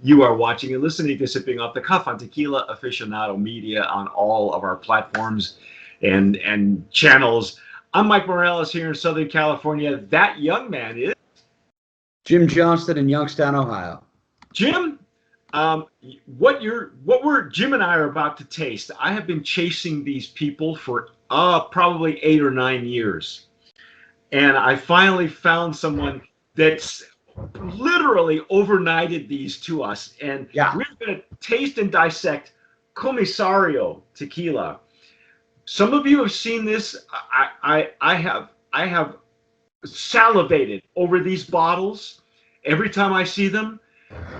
You are watching and listening to Sipping Off the Cuff on Tequila Aficionado Media on all of our platforms and channels. I'm Mike Morales here in Southern California. That young man is Jim Johnston in Youngstown, Ohio. Jim. What Jim and I are about to taste. I have been chasing these people for probably 8 or 9 years, and I finally found someone that's literally overnighted these to us, and we're going to taste and dissect Comisario tequila. Some of you have seen this. I have salivated over these bottles every time I see them.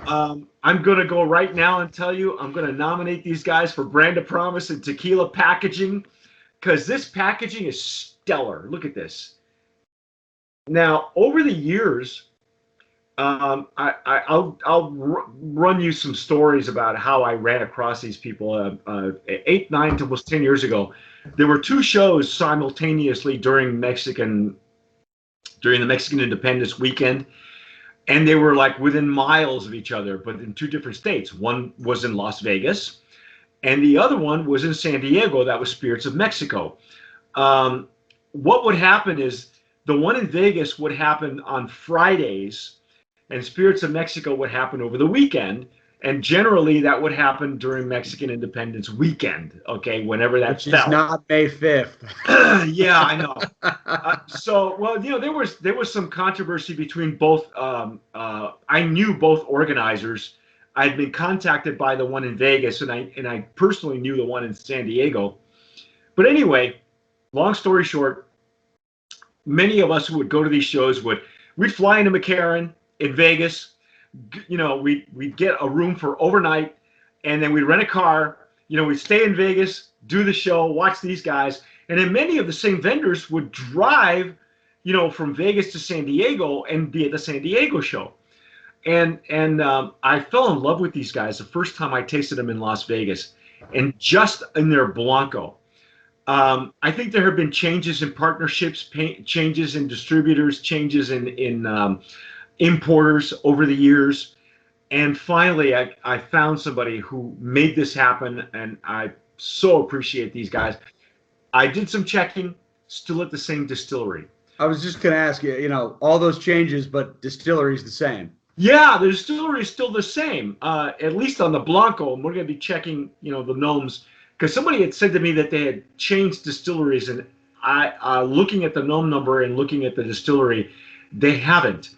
I'm going to go right now and tell you I'm going to nominate these guys for Brand of Promise and tequila packaging, because this packaging is stellar. Look at this. Now, over the years, I'll run you some stories about how I ran across these people. 8, 9 to almost 10 years ago, there were 2 shows simultaneously during the Mexican Independence weekend, and they were like within miles of each other, but in 2 different states. One was in Las Vegas, and the other one was in San Diego. That was Spirits of Mexico. What would happen is the one in Vegas would happen on Fridays, and Spirits of Mexico would happen over the weekend, and generally that would happen during Mexican Independence weekend, okay, whenever that fell. Which is not May 5th. Yeah, I know. There was some controversy between both. I knew both organizers. I had been contacted by the one in Vegas, and I personally knew the one in San Diego. But anyway, long story short, many of us who would go to these shows we'd fly into McCarran in Vegas, we'd get a room for overnight, and then we'd rent a car, we'd stay in Vegas, do the show, watch these guys, and then many of the same vendors would drive, from Vegas to San Diego and be at the San Diego show. And I fell in love with these guys the first time I tasted them in Las Vegas, and just in their Blanco. I think there have been changes in partnerships, changes in distributors, changes in importers over the years, and finally I found somebody who made this happen, and I so appreciate these guys. I did some checking, still at the same distillery. I was just going to ask you, all those changes, but distillery's the same. Yeah, the distillery is still the same, at least on the Blanco, and we're going to be checking, the gnomes, because somebody had said to me that they had changed distilleries, and I looking at the gnome number and looking at the distillery, they haven't.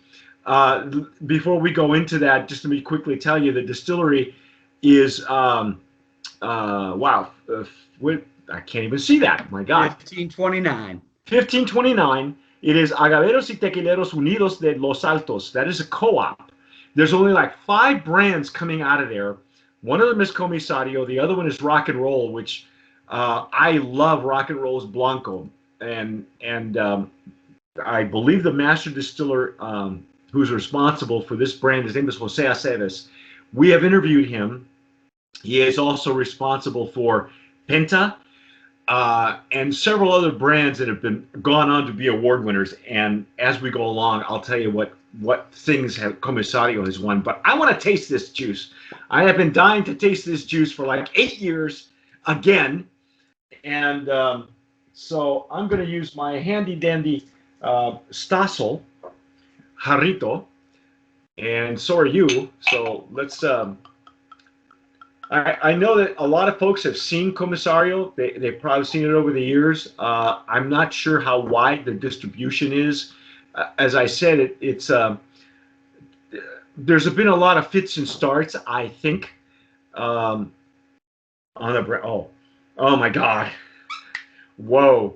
Before we go into that, just let me quickly tell you, the distillery is, I can't even see that. My God. 1529. 1529. It is Agaveros y Tequileros Unidos de Los Altos. That is a co-op. There's only like 5 brands coming out of there. One of them is Comisario. The other one is Rock and Roll, which I love Rock and Roll's Blanco. And I believe the master distiller who's responsible for this brand, his name is Jose Aceves. We have interviewed him. He is also responsible for Penta and several other brands that have gone on to be award winners. And as we go along, I'll tell you what things Comisario has won. But I want to taste this juice. I have been dying to taste this juice for like 8 years again. And so I'm going to use my handy dandy Stossel Jarrito, and so are you. So let's. I know that a lot of folks have seen Comisario. They've probably seen it over the years. I'm not sure how wide the distribution is. As I said, it's there's been a lot of fits and starts, I think. On the brand. Oh my God! Whoa!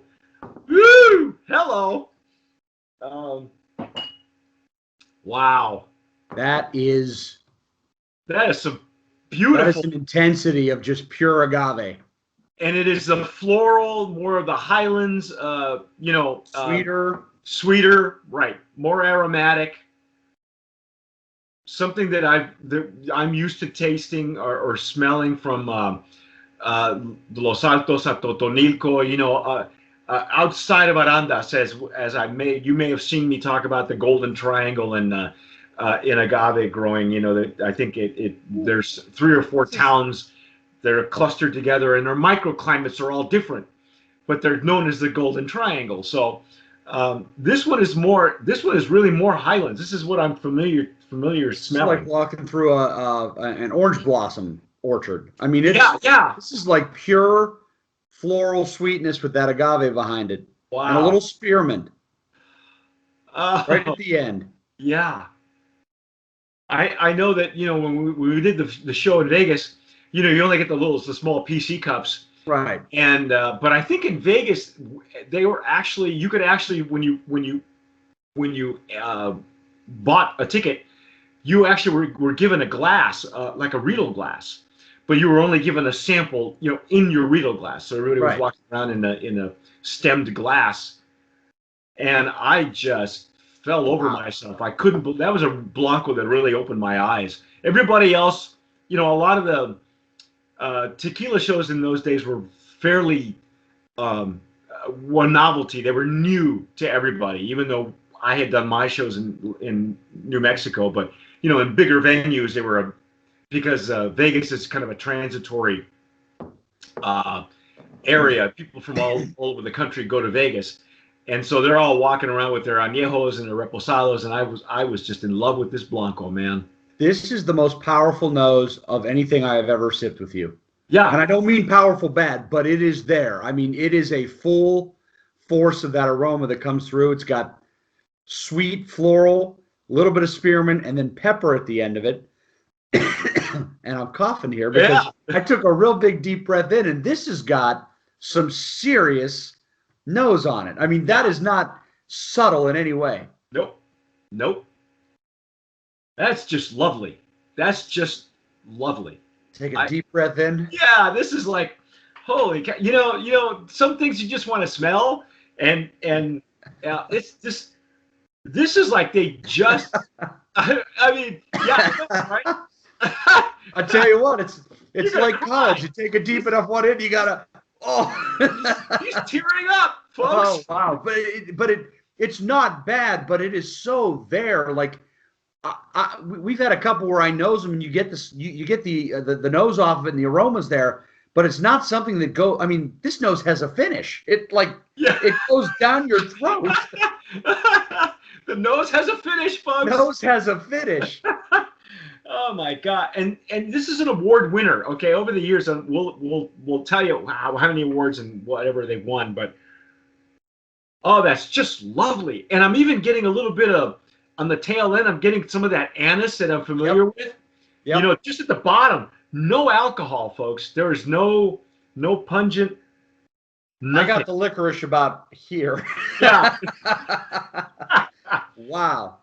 Woo! Hello. Wow. That is some beautiful. That is some intensity of just pure agave. And it is the floral, more of the Highlands, sweeter, right? More aromatic. Something that I'm used to tasting or smelling from Los Altos a Totonilco, outside of Arandas, as you may have seen me talk about the Golden Triangle and in agave growing. You know, that I think there's 3 or 4 towns that are clustered together, and their microclimates are all different, but they're known as the Golden Triangle. So this one is more. This one is really more highlands. This is what I'm familiar It's like smelling. walking through an orange blossom orchard. I mean, Yeah, yeah. this is like pure floral sweetness with that agave behind it, and a Wow. little spearmint right Oh, at the end. yeah. I know that when we did the show in Vegas, you only get the small PC cups, Right. and but I think in Vegas they were actually you could actually when you bought a ticket, you actually were given a glass, like a Riedel glass, but you were only given a sample, in your Riedel glass. So everybody was Right. walking around in a stemmed glass, and I just fell over Wow. myself. I couldn't believe that was a Blanco that really opened my eyes. Everybody else, a lot of the tequila shows in those days were fairly one novelty. They were new to everybody, even though I had done my shows in New Mexico. But in bigger venues, they were because Vegas is kind of a transitory uh, area. People from all over the country go to Vegas, and so they're all walking around with their añejos and their reposados, and I was just in love with this Blanco, man. This is the most powerful nose of anything I have ever sipped with you. And Yeah, I don't mean powerful bad, but it is there. I mean, it is a full force of that aroma that comes through. It's got sweet, floral, a little bit of spearmint, and then pepper at the end of it. And I'm coughing here because yeah. I took a real big deep breath in, and this has got some serious nose on it. I mean, that is not subtle in any way. Nope, nope. That's just lovely. That's just lovely. Take a I deep breath in. Yeah, this is like holy cow. Some things you just want to smell, and it's this is like they just. I mean, yeah, right. I tell you what, it's You're gonna like college. cry. You take a deep enough one in, you gotta. He's tearing up, Oh folks. wow! It's not bad, but it is so there. Like we've had a couple where I nose them, and you get this, you get the nose off of it, and the aroma's there, but it's not something that go. I mean, this nose has a finish. Yeah. It goes down your throat. The nose has a finish, folks. Nose has a finish. Oh my God! And this is an award winner. Okay, over the years, we'll tell you how many awards and whatever they've won. But oh, that's just lovely. And I'm even getting a little bit of on the tail end. I'm getting some of that anise that I'm familiar with. Yep. Just at the bottom, no alcohol, folks. There is no pungent. I got Nothing. the licorice about here. Yeah. Wow.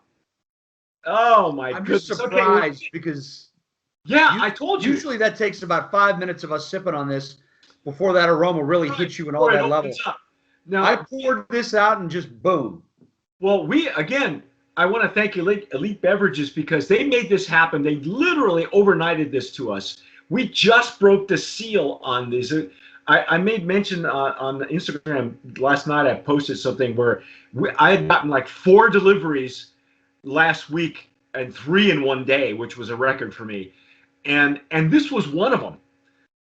Oh my I'm goodness. just Okay, surprised because yeah, I told you. usually that takes about 5 minutes of us sipping on this before that aroma really hits you in all Before it that level. opens up. Now, I poured this out and just boom. well, I want to thank Elite Beverages because they made this happen. They literally overnighted this to us. We just broke the seal on these. I made mention on Instagram last night. I posted something where I had gotten like 4 deliveries last week and 3 in one day, which was a record for me. And this was one of them.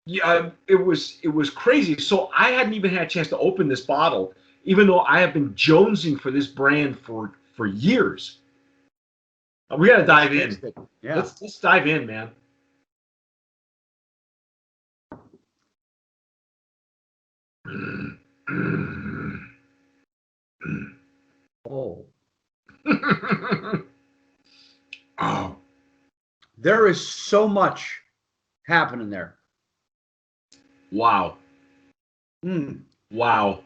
Yeah, it was crazy. So I hadn't even had a chance to open this bottle, even though I have been jonesing for this brand for years. We got to dive in. Yeah. Let's dive in, man. Oh. Oh, There is so much happening there. wow. Mm. Wow.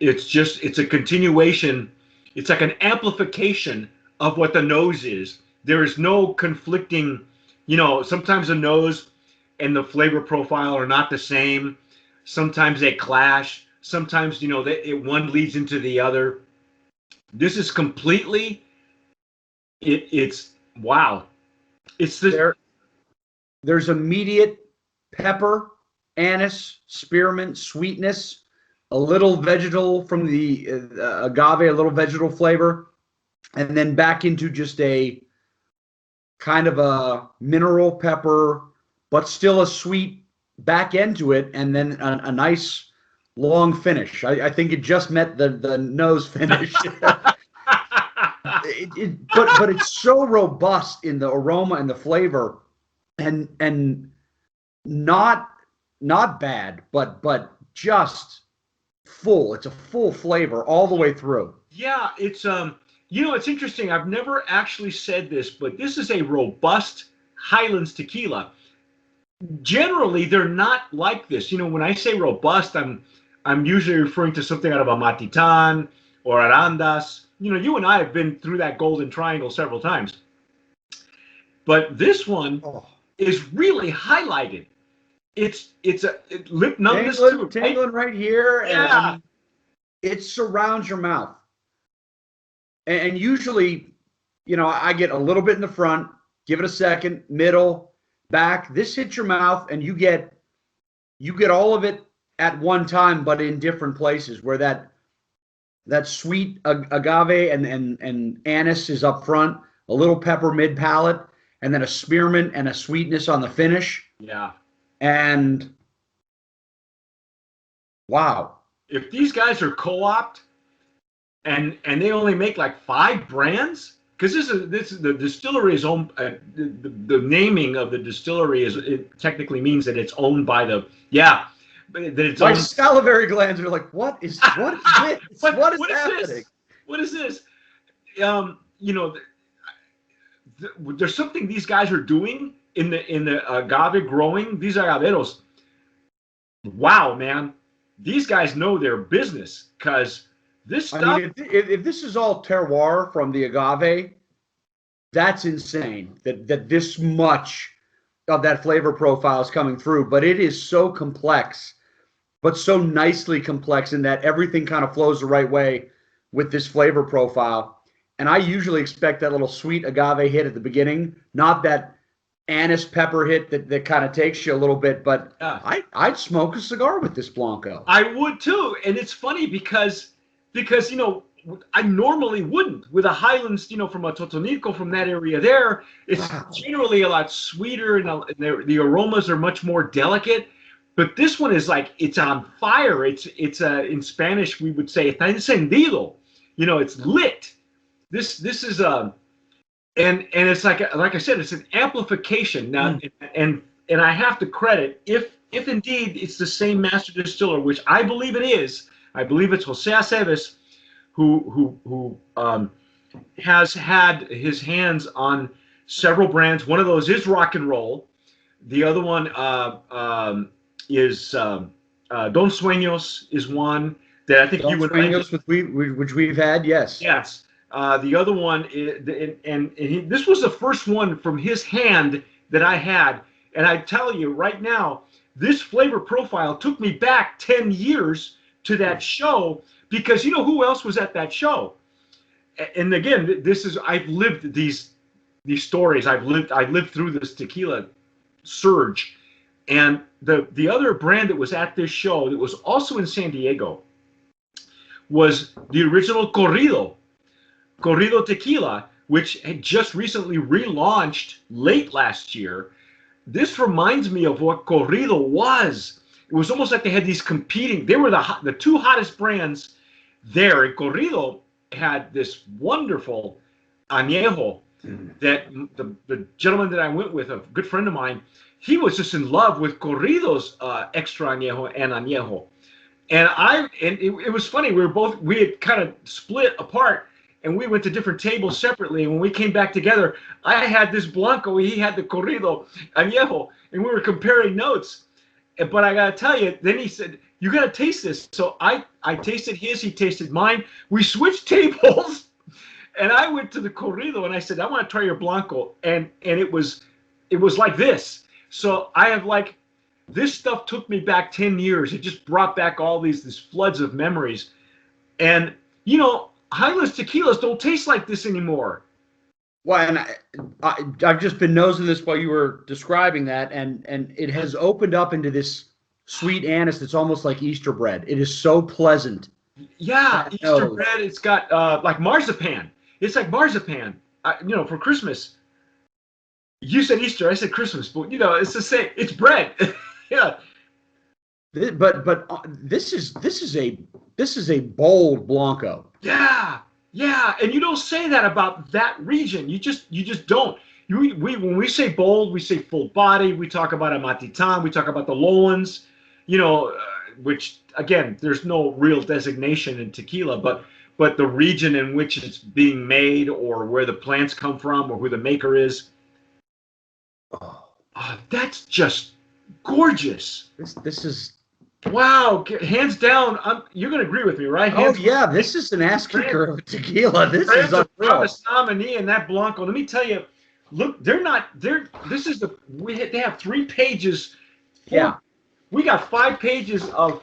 It's a continuation. It's like an amplification of what the nose is. There is no conflicting, sometimes the nose and the flavor profile are not the same. Sometimes they clash. Sometimes, one leads into the other. This is completely, it's, wow. It's the, There's immediate pepper, anise, spearmint, sweetness. a little vegetal from the agave, a little vegetal flavor, and then back into just a kind of a mineral pepper, but still a sweet back end to it, and then a nice long finish. I think it just met the nose finish. But it's so robust in the aroma and the flavor, and not bad, but just full. It's a full flavor all the way through. Yeah, it's it's interesting. I've never actually said this, but this is a robust Highlands tequila. Generally, they're not like this. When I say robust, I'm usually referring to something out of a Matitan or Arandas. You and I have been through that golden triangle several times. But this one is really highlighted. It's lip numbness too, tingling right here, yeah. And it surrounds your mouth. And usually, I get a little bit in the front, give it a second, middle, back. This hits your mouth, and you get all of it at one time, but in different places. Where that sweet agave and anise is up front, a little pepper mid palate, and then a spearmint and a sweetness on the finish. Yeah. And wow. If these guys are co-opted and they only make like 5 brands, because this is the distillery is owned. The naming of the distillery it technically means that it's owned by that it's my owned. Salivary glands are like, what is this? what is happening? What is this? There's something these guys are doing in the agave growing. These agaveros. Wow, man, these guys know their business, because this stuff. I mean, if this is all terroir from the agave, that's insane. That this much of that flavor profile is coming through, but it is so complex, but so nicely complex in that everything kind of flows the right way with this flavor profile. And I usually expect that little sweet agave hit at the beginning, not that anise pepper hit that kind of takes you a little bit. But yeah. I'd smoke a cigar with this Blanco. I would too. And it's funny because I normally wouldn't. With a Highlands, from a Totonilco, from that area there, it's generally a lot sweeter, and the aromas are much more delicate. But this one is like, it's on fire. It's in Spanish we would say está encendido. It's lit. This is and it's like I said, it's an amplification now. And I have to credit, if indeed it's the same master distiller, which I believe it is. I believe it's Jose Aceves, who has had his hands on several brands. One of those is Rock and Roll. The other one is Don Sueños is one that I think Don you would Sueños, which we've had, yes. Yes. The other one is, this was the first one from his hand that I had, and I tell you right now, this flavor profile took me back 10 years to that show, because who else was at that show? And again, I've lived these stories. I've lived through this tequila surge, and the other brand that was at this show that was also in San Diego was the original Corrido Tequila, which had just recently relaunched late last year. This reminds me of what Corrido was. It was almost like they had these competing. They were the 2 hottest brands there. And Corrido had this wonderful añejo that the gentleman that I went with, a good friend of mine, he was just in love with Corrido's extra añejo and añejo. And it was funny. We had kind of split apart, and we went to different tables separately. And when we came back together, I had this Blanco, he had the Corrido añejo, and we were comparing notes. But I gotta tell you, then he said, "You gotta taste this." So I tasted his, he tasted mine. We switched tables, and I went to the Corrido, and I said, "I want to try your Blanco," and it was like this. So I have this stuff took me back 10 years. It just brought back all these floods of memories, and Highlands tequilas don't taste like this anymore. Well, and I've just been nosing this while you were describing that, and it has opened up into this sweet anise that's almost like Easter bread. It is so pleasant. Yeah, Easter nose. bread. It's got like marzipan. It's like marzipan. For Christmas. You said Easter. I said Christmas, but it's the same. It's bread. Yeah, But this is a bold Blanco. yeah, yeah. And you don't say that about that region. You just don't. When we say bold, we say full body. We talk about a Matitan. We talk about the Lowlands. Which again, there's no real designation in tequila, but the region in which it's being made, or where the plants come from, or who the maker is. Oh, That's just gorgeous. this is. Wow, hands down. You're going to agree with me, right? Oh Hands yeah, this is an ass kicker of tequila. This is a unreal. promise nominee and that Blanco. Let me tell you, look, this is they have 3 pages. Yeah. We got 5 pages of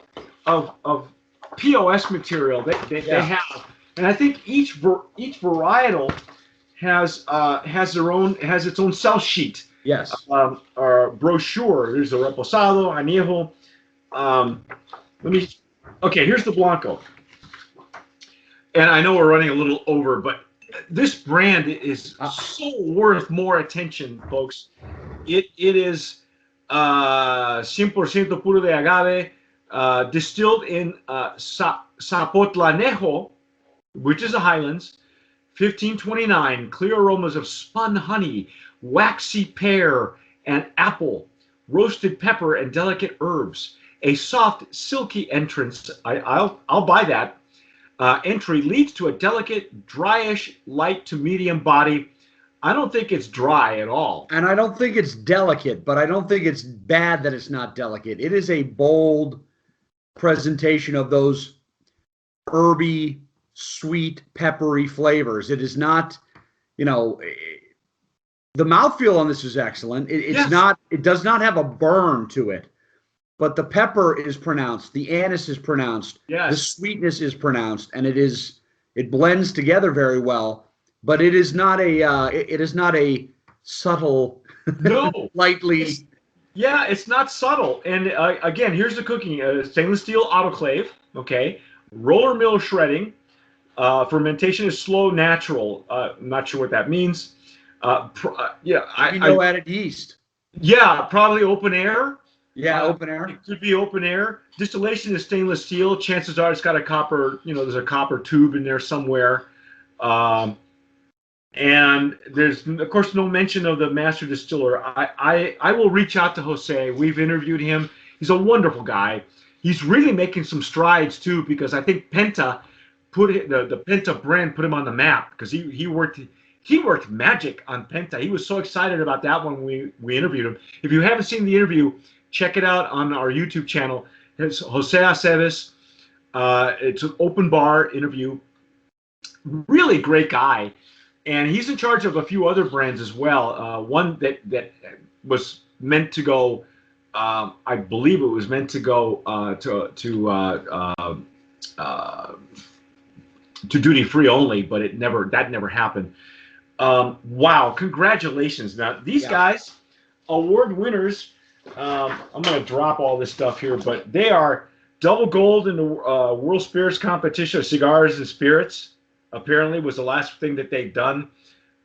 POS material that they have, and I think each varietal has its own sell sheet. Yes. Or brochure. There's a reposado, añejo. Here's the Blanco. And I know we're running a little over, but this brand is so worth more attention, folks. It is 100% puro de agave, distilled in Zapotlanejo, which is the Highlands, 1529, clear aromas of spun honey, waxy pear and apple, roasted pepper and delicate herbs. A soft, silky entrance, I'll buy that, entry leads to a delicate, dryish, light to medium body. I don't think it's dry at all. And I don't think it's delicate, but I don't think it's bad that it's not delicate. It is a bold presentation of those herby, sweet, peppery flavors. It is not, the mouthfeel on this is excellent. It's not. It does not have a burn to it, but the pepper is pronounced. The anise is pronounced. Yes. The sweetness is pronounced, and it blends together very well. But it is not a subtle, no, lightly. It's not subtle. And again, here's the cooking: stainless steel autoclave. Okay, roller mill shredding. Fermentation is slow, natural. I'm not sure what that means. No added yeast. Yeah, probably open air. Yeah, open air. It could be open air. Distillation is stainless steel. Chances are it's got a copper. There's a copper tube in there somewhere. And there's of course no mention of the master distiller. I will reach out to Jose. We've interviewed him. He's a wonderful guy. He's really making some strides too, because I think Penta the Penta brand put him on the map, because he worked magic on Penta. He was so excited about that when we interviewed him. If you haven't seen the interview, check it out on our YouTube channel. It's Jose Aceves. It's an open bar interview. Really great guy. And he's in charge of a few other brands as well. One that was meant to go, I believe it was meant to go to duty free only, but that never happened. Wow, congratulations! Now these guys, award winners. I'm going to drop all this stuff here, but they are double gold in the World Spirits Competition of Cigars and Spirits. Apparently was the last thing that they've done.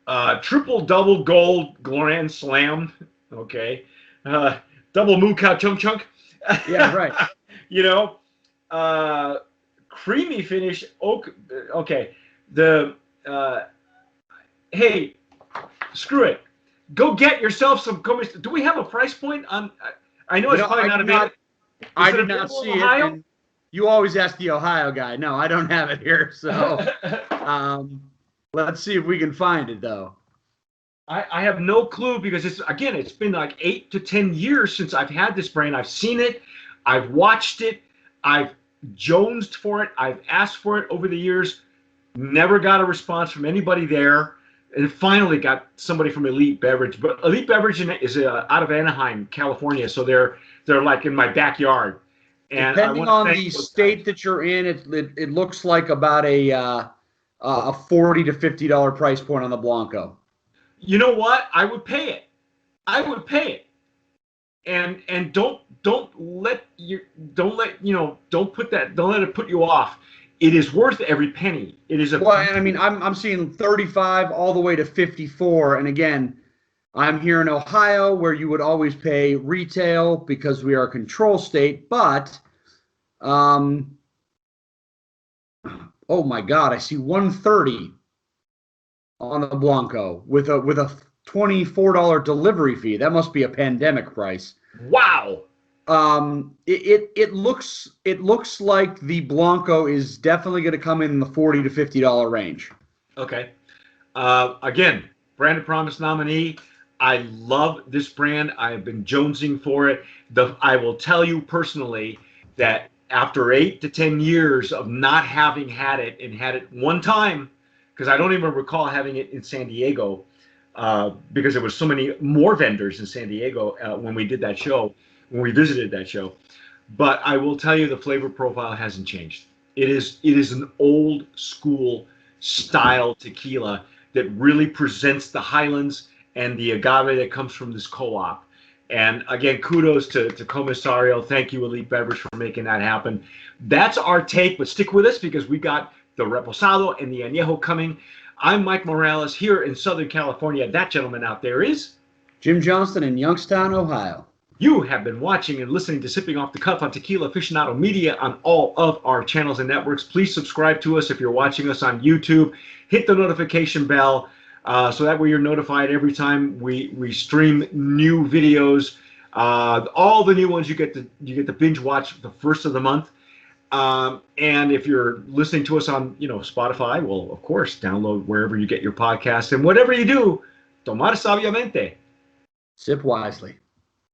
Double gold Grand Slam. Okay. Double Moo Cow Chunk Chunk. Yeah, right. Creamy finish. Okay. Hey, screw it. Go get yourself some Comisario. Do we have a price point on? I know it's probably not available. I did not see it. And you always ask the Ohio guy. No, I don't have it here. So let's see if we can find it, though. I have no clue, because it's been like 8 to 10 years since I've had this brand. I've seen it. I've watched it. I've jonesed for it. I've asked for it over the years. Never got a response from anybody there. And finally got somebody from Elite Beverage. But Elite Beverage is out of Anaheim, California. So they're like in my backyard. And depending on the state that you're in, it looks like about a $40 to $50 price point on the Blanco. You know what? I would pay it. and don't let it put you off. It is worth every penny. It is a Well, and I mean, I'm seeing 35 all the way to 54, and again, I'm here in Ohio where you would always pay retail because we are a control state, but um, oh my God, I see 130 on the Blanco with a $24 delivery fee. That must be a pandemic price. wow. It looks like the Blanco is definitely going to come in the $40 to $50 range. Okay. Again, branded promise nominee. I love this brand. I have been jonesing for it. I will tell you personally that after 8 to 10 years of not having had it, and had it one time, because I don't even recall having it in San Diego, because there was so many more vendors in San Diego when we did that show, when we visited that show. But I will tell you, the flavor profile hasn't changed. It is an old school style tequila that really presents the Highlands and the agave that comes from this co-op. And again, kudos to Comisario. Thank you, Elite Beverage, for making that happen. That's our take, but stick with us because we got the Reposado and the Añejo coming. I'm Mike Morales here in Southern California. That gentleman out there is Jim Johnston in Youngstown, Ohio. You have been watching and listening to Sipping Off the Cuff on Tequila Aficionado Media on all of our channels and networks. Please subscribe to us if you're watching us on YouTube. Hit the notification bell so that way you're notified every time we stream new videos. All the new ones you get to binge watch the first of the month. And if you're listening to us on Spotify, well, of course, download wherever you get your podcasts. And whatever you do, tomar sabiamente. Sip wisely.